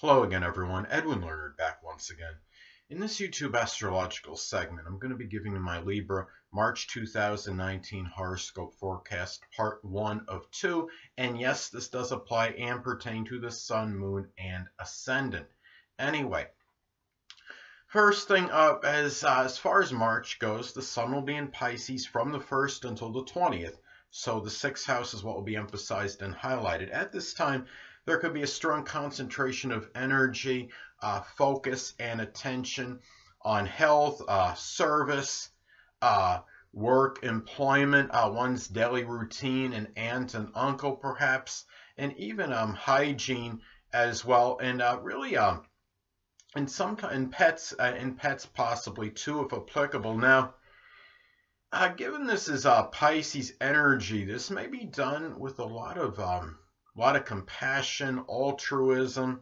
Hello again, everyone. Edwin Learnard back once again. In this YouTube astrological segment, I'm going to be giving you my Libra March 2019 horoscope forecast, part 1 of 2. And yes, this does apply and pertain to the Sun, Moon, and Ascendant. Anyway, first thing up, as far as March goes, the Sun will be in Pisces from the 1st until the 20th. So the 6th house is what will be emphasized and highlighted. At this time, there could be a strong concentration of energy, focus, and attention on health, service, work, employment, one's daily routine, an aunt and uncle perhaps, and even hygiene as well, and really in pets possibly too, if applicable. Now, given this is Pisces energy, this may be done with a lot of compassion, altruism,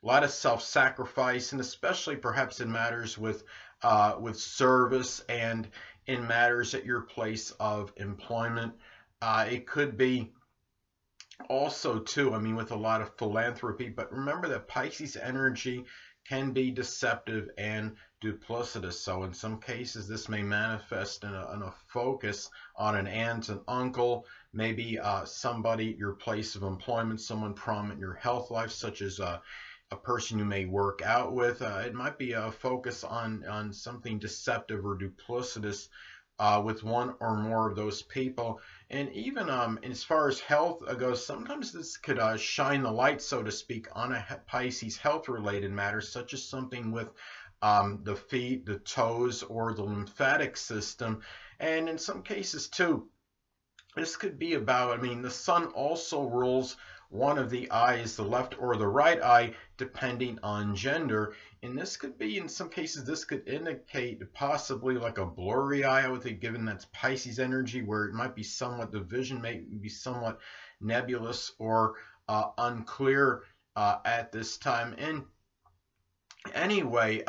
a lot of self-sacrifice, and especially perhaps in matters with service and in matters at your place of employment. It could be also too, with a lot of philanthropy, but remember that Pisces energy can be deceptive and duplicitous. So in some cases, this may manifest in a focus on an aunt and uncle, maybe somebody at your place of employment, someone prominent in your health life, such as a person you may work out with. It might be a focus on something deceptive or duplicitous with one or more of those people. And even as far as health goes, sometimes this could shine the light, so to speak, on a Pisces health-related matter, such as something with the feet, the toes, or the lymphatic system. And in some cases, too, this could be about, the Sun also rules one of the eyes, the left or the right eye, depending on gender. And this could be, in some cases, this could indicate possibly like a blurry eye, I would think, given that's Pisces energy, where it might be somewhat, the vision may be somewhat nebulous or unclear at this time. And anyway,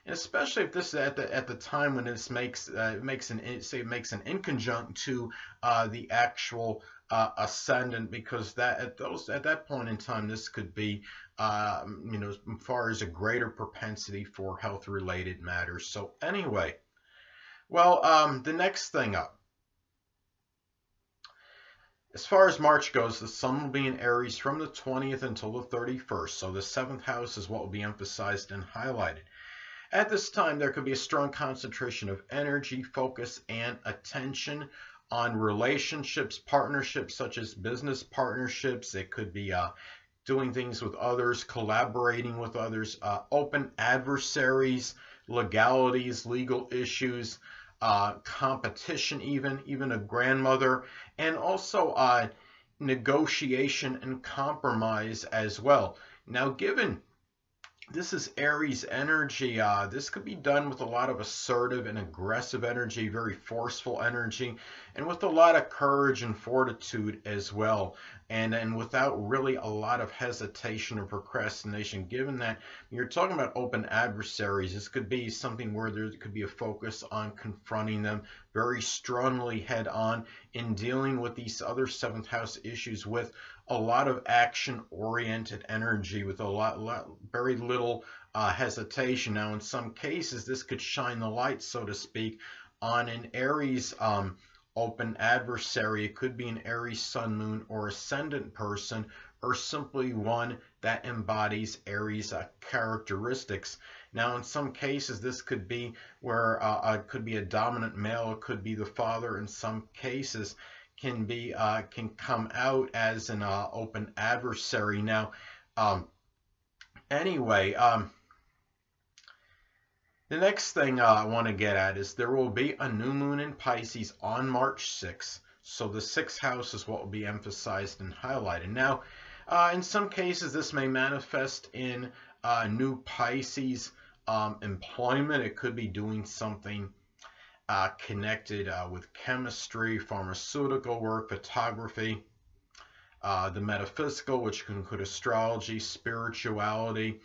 especially if this is at the time when this makes an inconjunct to the actual ascendant, because at that point in time, this could be as far as a greater propensity for health related matters. So anyway, well, the next thing up, as far as March goes, the Sun will be in Aries from the 20th until the 31st. So the 7th house is what will be emphasized and highlighted. At this time, there could be a strong concentration of energy, focus, and attention on relationships, partnerships, such as business partnerships. It could be doing things with others, collaborating with others, open adversaries, legalities, legal issues, competition, even a grandmother, and also negotiation and compromise as well. Now, given this is Aries energy, this could be done with a lot of assertive and aggressive energy, very forceful energy, and with a lot of courage and fortitude as well, and without really a lot of hesitation or procrastination. Given that you're talking about open adversaries, this could be something where there could be a focus on confronting them very strongly head on in dealing with these other 7th house issues with a lot of action-oriented energy, with very little hesitation. Now, in some cases, this could shine the light, so to speak, on an Aries open adversary. It could be an Aries Sun, Moon, or Ascendant person, or simply one that embodies Aries characteristics. Now, in some cases, this could be where it could be a dominant male, it could be the father. In some cases, can come out as an open adversary. Now, anyway, the next thing I want to get at is there will be a new moon in Pisces on March 6th. So the 6th house is what will be emphasized and highlighted. Now, in some cases, this may manifest in new Pisces employment. It could be doing something connected with chemistry, pharmaceutical work, photography, the metaphysical, which can include astrology, spirituality,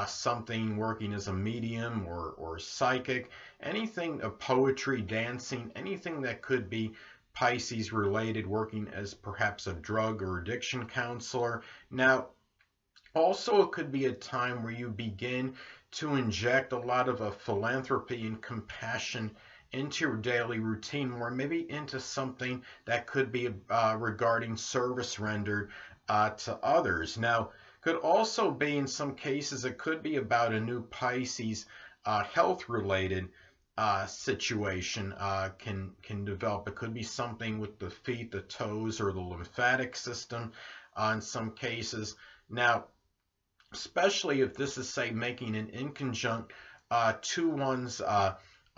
something working as a medium or psychic, anything of poetry, dancing, anything that could be Pisces related, working as perhaps a drug or addiction counselor. Now, Also, it could be a time where you begin to inject a lot of philanthropy and compassion into your daily routine, or maybe into something that could be regarding service rendered to others. Now, could also be, in some cases, it could be about a new Pisces health related situation can develop. It could be something with the feet, the toes, or the lymphatic system in some cases. Now, especially if this is, say, making an inconjunct to one's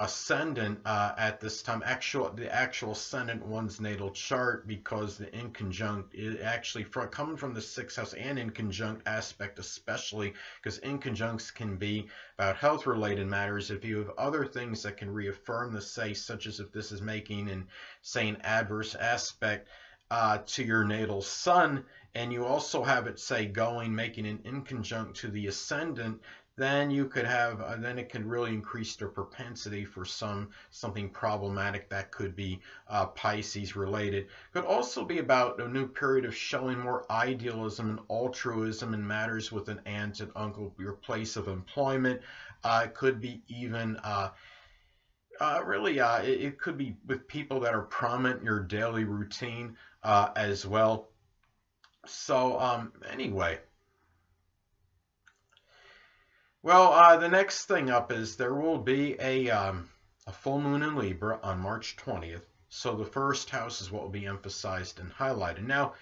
ascendant at this time, the actual ascendant one's natal chart, because the inconjunct is actually coming from the 6th house and inconjunct aspect, especially because inconjuncts can be about health related matters. If you have other things that can reaffirm the, say, such as if this is making an, say, an adverse aspect to your natal sun, and you also have it, say, making an inconjunct to the ascendant, then you could have, then it can really increase their propensity for something problematic that could be Pisces related. Could also be about a new period of showing more idealism and altruism in matters with an aunt and uncle, your place of employment. It could be even it could be with people that are prominent in your daily routine as well. So anyway. Well, the next thing up is there will be a full moon in Libra on March 20th. So the first house is what will be emphasized and highlighted. Now,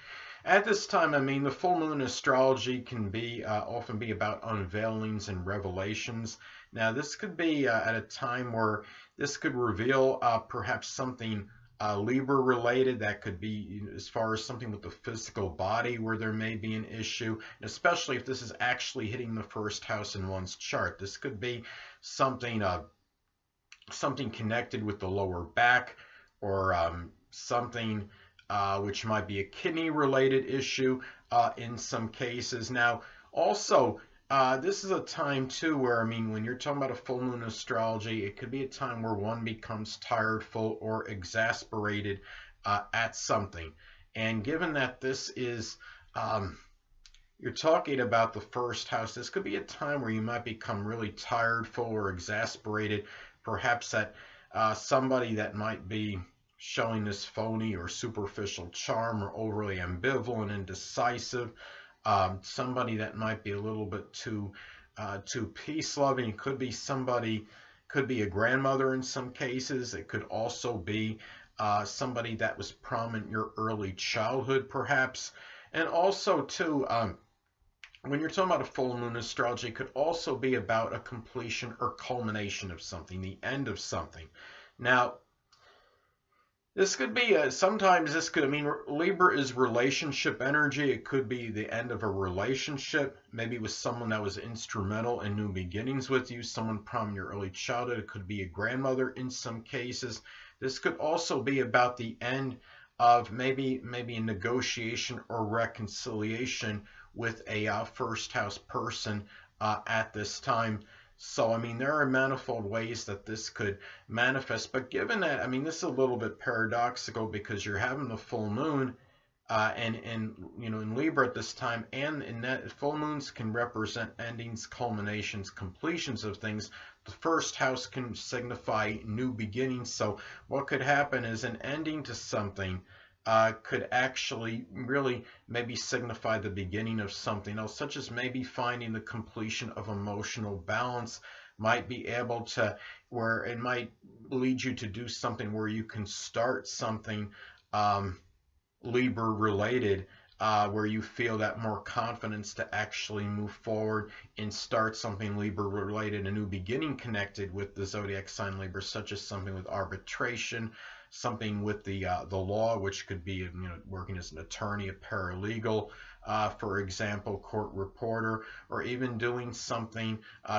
at this time, I mean, the full moon astrology can be often be about unveilings and revelations. Now, this could be at a time where this could reveal perhaps something Libra related. That could be as far as something with the physical body where there may be an issue, and especially if this is actually hitting the first house in one's chart. This could be something something connected with the lower back, or something which might be a kidney related issue in some cases. Now, also, this is a time too where, I mean, when you're talking about a full moon astrology, it could be a time where one becomes tired, full, or exasperated at something. And given that this is, you're talking about the first house, this could be a time where you might become really tired, full, or exasperated, perhaps at somebody that might be showing this phony or superficial charm, or overly ambivalent and decisive. Somebody that might be a little bit too peace-loving. It could be somebody, could be a grandmother in some cases. It could also be somebody that was prominent in your early childhood, perhaps. And also, too, when you're talking about a full moon astrology, it could also be about a completion or culmination of something, the end of something. Now, this could be, sometimes this could, I mean, Libra is relationship energy. It could be the end of a relationship, maybe with someone that was instrumental in new beginnings with you, someone from your early childhood. It could be a grandmother in some cases. This could also be about the end of maybe a negotiation or reconciliation with a first house person at this time. So, I mean, there are manifold ways that this could manifest. But given that, I mean, this is a little bit paradoxical, because you're having the full moon and you know, in Libra at this time, and in that full moons can represent endings, culminations, completions of things. The first house can signify new beginnings. So what could happen is an ending to something could actually really maybe signify the beginning of something else, such as maybe finding the completion of emotional balance. Might be able to, where it might lead you to do something where you can start something Libra related, where you feel that more confidence to actually move forward and start something Libra related, a new beginning connected with the zodiac sign Libra, such as something with arbitration, something with the law, which could be, you know, working as an attorney, a paralegal, for example, court reporter, or even doing something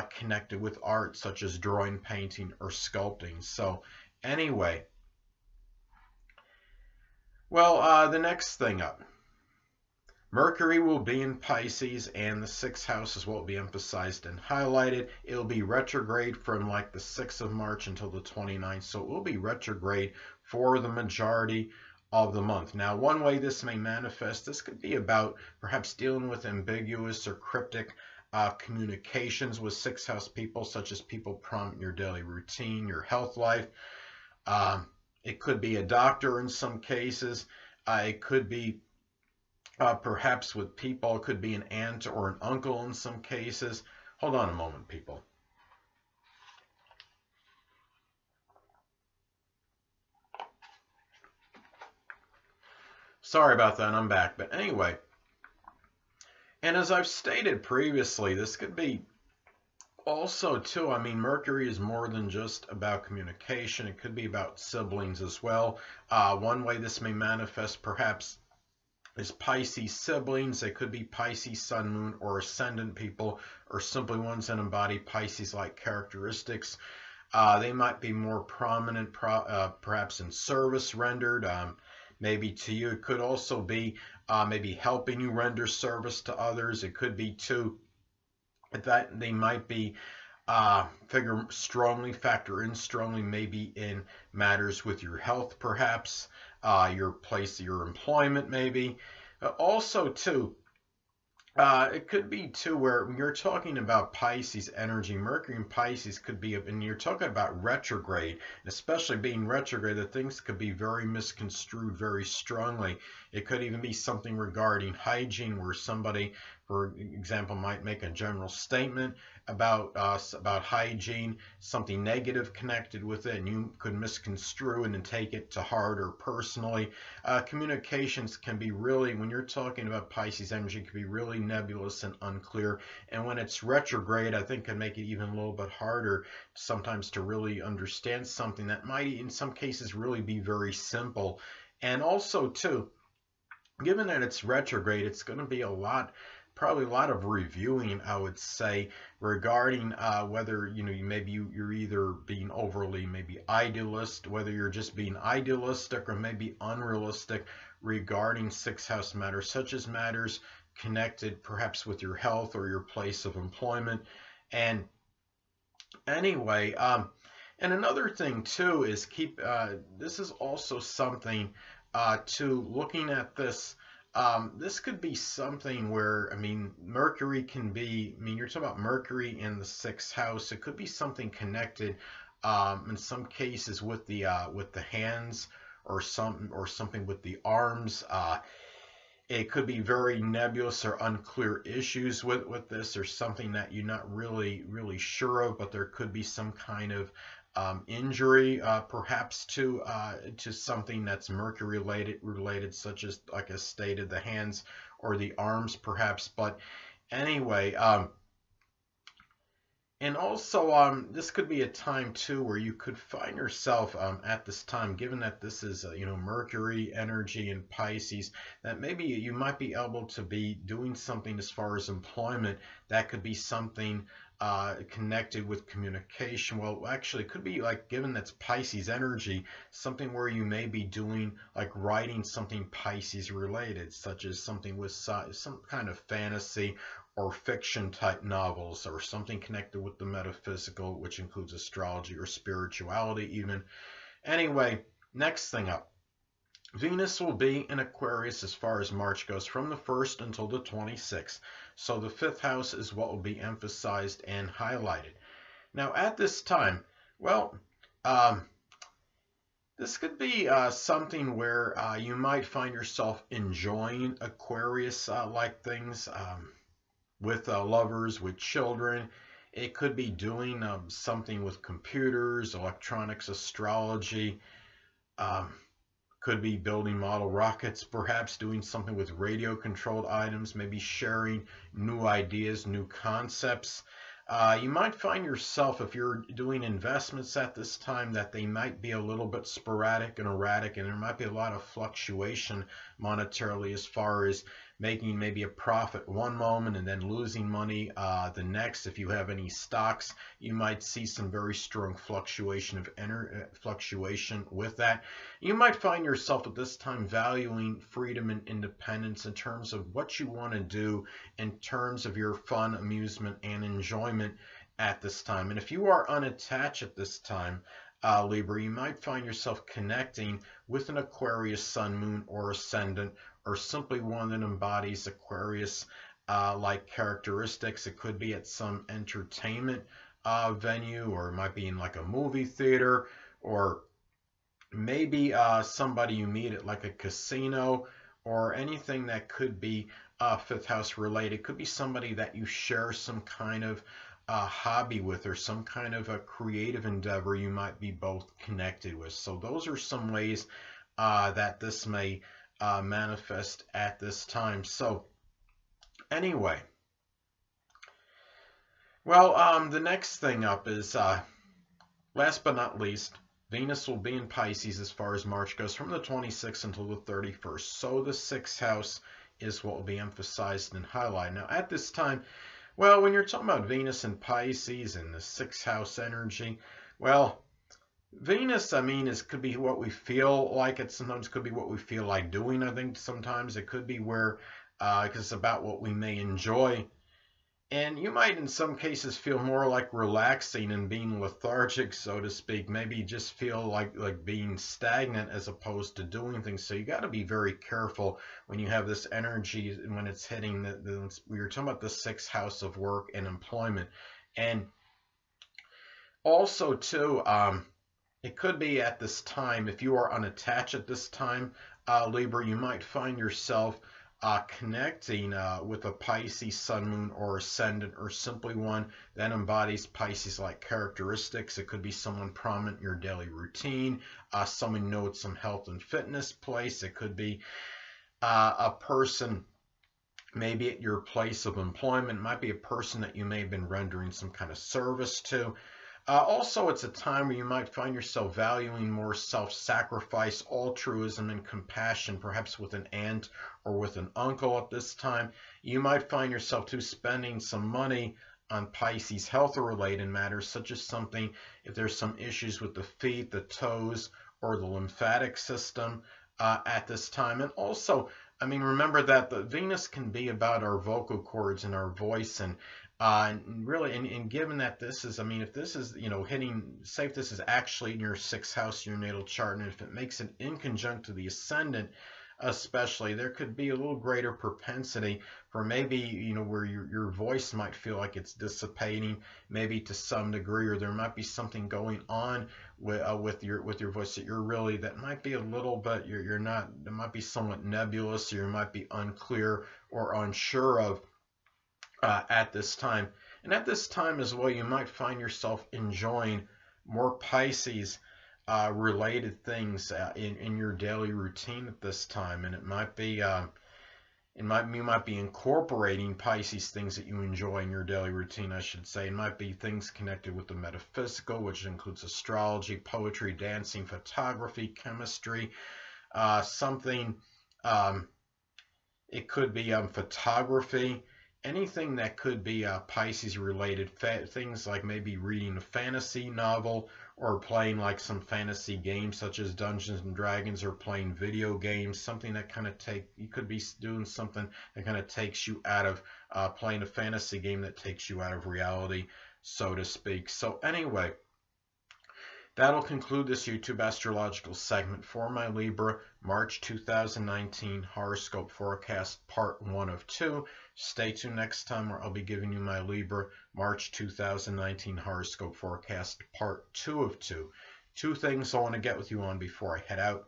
connected with art, such as drawing, painting, or sculpting. So anyway, well, the next thing up, Mercury will be in Pisces, and the 6th house is what will be emphasized and highlighted. It will be retrograde from like the 6th of March until the 29th, so it will be retrograde for the majority of the month. Now, one way this may manifest, this could be about perhaps dealing with ambiguous or cryptic communications with sixth house people, such as people prompt your daily routine, your health life. It could be a doctor in some cases. It could be perhaps with people. It could be an aunt or an uncle in some cases. Hold on a moment, people. Sorry about that, I'm back. But anyway, and as I've stated previously, this could be also too, I mean, Mercury is more than just about communication. It could be about siblings as well. One way this may manifest perhaps is Pisces siblings. It could be Pisces sun, moon, or ascendant people, or simply ones that embody Pisces-like characteristics. They might be more prominent perhaps in service rendered. Maybe to you. It could also be maybe helping you render service to others. It could be too that they might be factor in strongly maybe in matters with your health, perhaps your place, your employment, maybe. Also too, it could be too where when you're talking about Pisces energy, Mercury in Pisces could be, and you're talking about retrograde, especially being retrograde, that things could be very misconstrued very strongly. It could even be something regarding hygiene, where somebody, for example, might make a general statement about hygiene, something negative connected with it, and you could misconstrue it and take it to heart or personally. Communications can be really, when you're talking about Pisces energy, can be really nebulous and unclear. And when it's retrograde, I think can make it even a little bit harder sometimes to really understand something that might, in some cases, really be very simple. And also, too, given that it's retrograde, it's going to be probably a lot of reviewing, I would say, regarding whether you're either being overly maybe idealist, whether you're just being idealistic or maybe unrealistic regarding sixth house matters, such as matters connected perhaps with your health or your place of employment. And anyway, and another thing too is this is also something to looking at this. This could be something where, I mean, Mercury can be, I mean, you're talking about Mercury in the sixth house. It could be something connected in some cases with the hands, or something with the arms. It could be very nebulous or unclear issues with this, or something that you're not really sure of, but there could be some kind of injury, perhaps to something that's Mercury related, such as, like I stated, the hands or the arms, perhaps. But anyway, and also this could be a time too where you could find yourself at this time, given that this is Mercury energy in Pisces, that maybe you might be able to be doing something as far as employment that could be something connected with communication. Well, actually, it could be, like, given that's Pisces energy, something where you may be doing, like, writing something Pisces related, such as something with some kind of fantasy or fiction type novels, or something connected with the metaphysical, which includes astrology or spirituality even. Anyway, next thing up. Venus will be in Aquarius as far as March goes, from the 1st until the 26th. So the 5th house is what will be emphasized and highlighted. Now at this time, well, this could be something where you might find yourself enjoying Aquarius-like things with lovers, with children. It could be doing something with computers, electronics, astrology. Could be building model rockets, perhaps doing something with radio-controlled items, maybe sharing new ideas, new concepts. You might find yourself, if you're doing investments at this time, that they might be a little bit sporadic and erratic, and there might be a lot of fluctuation monetarily, as far as making maybe a profit one moment and then losing money the next. If you have any stocks, you might see some very strong fluctuation with that. You might find yourself at this time valuing freedom and independence in terms of what you want to do, in terms of your fun, amusement, and enjoyment at this time. And if you are unattached at this time, Libra, you might find yourself connecting with an Aquarius sun, moon, or ascendant, or simply one that embodies Aquarius like characteristics. It could be at some entertainment venue, or it might be in like a movie theater, or maybe somebody you meet at like a casino, or anything that could be fifth house related. Could be somebody that you share some kind of hobby with, or some kind of a creative endeavor you might be both connected with. So those are some ways that this may manifest at this time. So anyway, well, the next thing up is, last but not least, Venus will be in Pisces as far as March goes from the 26th until the 31st. So the 6th house is what will be emphasized and highlighted. Now at this time, well, when you're talking about Venus and Pisces and the 6th house energy, well, Venus, I mean, could be what we feel like. It sometimes could be what we feel like doing. I think sometimes it could be where, because it's about what we may enjoy. And you might in some cases feel more like relaxing and being lethargic, so to speak. Maybe just feel like being stagnant as opposed to doing things. So you got to be very careful when you have this energy, when it's hitting we were talking about the 6th house of work and employment. And also too, it could be at this time, if you are unattached at this time, Libra, you might find yourself connecting with a Pisces sun, moon, or ascendant, or simply one that embodies Pisces-like characteristics. It could be someone prominent in your daily routine, someone you know at some health and fitness place. It could be a person maybe at your place of employment. It might be a person that you may have been rendering some kind of service to. Also, it's a time where you might find yourself valuing more self-sacrifice, altruism, and compassion, perhaps with an aunt or with an uncle at this time. You might find yourself too spending some money on Pisces health-related matters, such as something, if there's some issues with the feet, the toes, or the lymphatic system at this time. And also, I mean, remember that the Venus can be about our vocal cords and our voice, and really, and given that this is, I mean, if this is, hitting, say if this is actually in your 6th house, your natal chart, and if it makes it in conjunct to the ascendant, especially, there could be a little greater propensity for maybe, where your voice might feel like it's dissipating, maybe to some degree, or there might be something going on with your voice that might be a little bit, you're not, it might be somewhat nebulous, or you might be unclear or unsure of at this time. And at this time as well, you might find yourself enjoying more Pisces related things in your daily routine at this time. And it might be you might be incorporating Pisces things that you enjoy in your daily routine, I should say. It might be things connected with the metaphysical, which includes astrology, poetry, dancing, photography, chemistry, something, it could be photography, anything that could be Pisces related, things like maybe reading a fantasy novel, or playing like some fantasy games such as Dungeons and Dragons, or playing video games, something that kind of you could be doing something that kind of takes you out of playing a fantasy game that takes you out of reality, so to speak. So anyway, that'll conclude this YouTube astrological segment for my Libra March 2019 horoscope forecast, part 1 of 2. Stay tuned next time, where I'll be giving you my Libra March 2019 horoscope forecast, part 2 of 2. Two things I want to get with you on before I head out.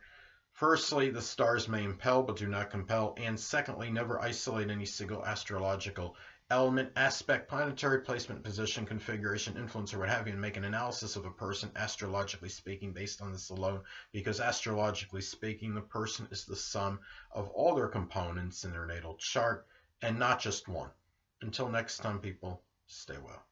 Firstly, the stars may impel but do not compel. And secondly, never isolate any single astrological element, aspect, planetary placement, position, configuration, influence, or what have you, and make an analysis of a person astrologically speaking based on this alone, because astrologically speaking, the person is the sum of all their components in their natal chart, and not just one. Until next time, people, stay well.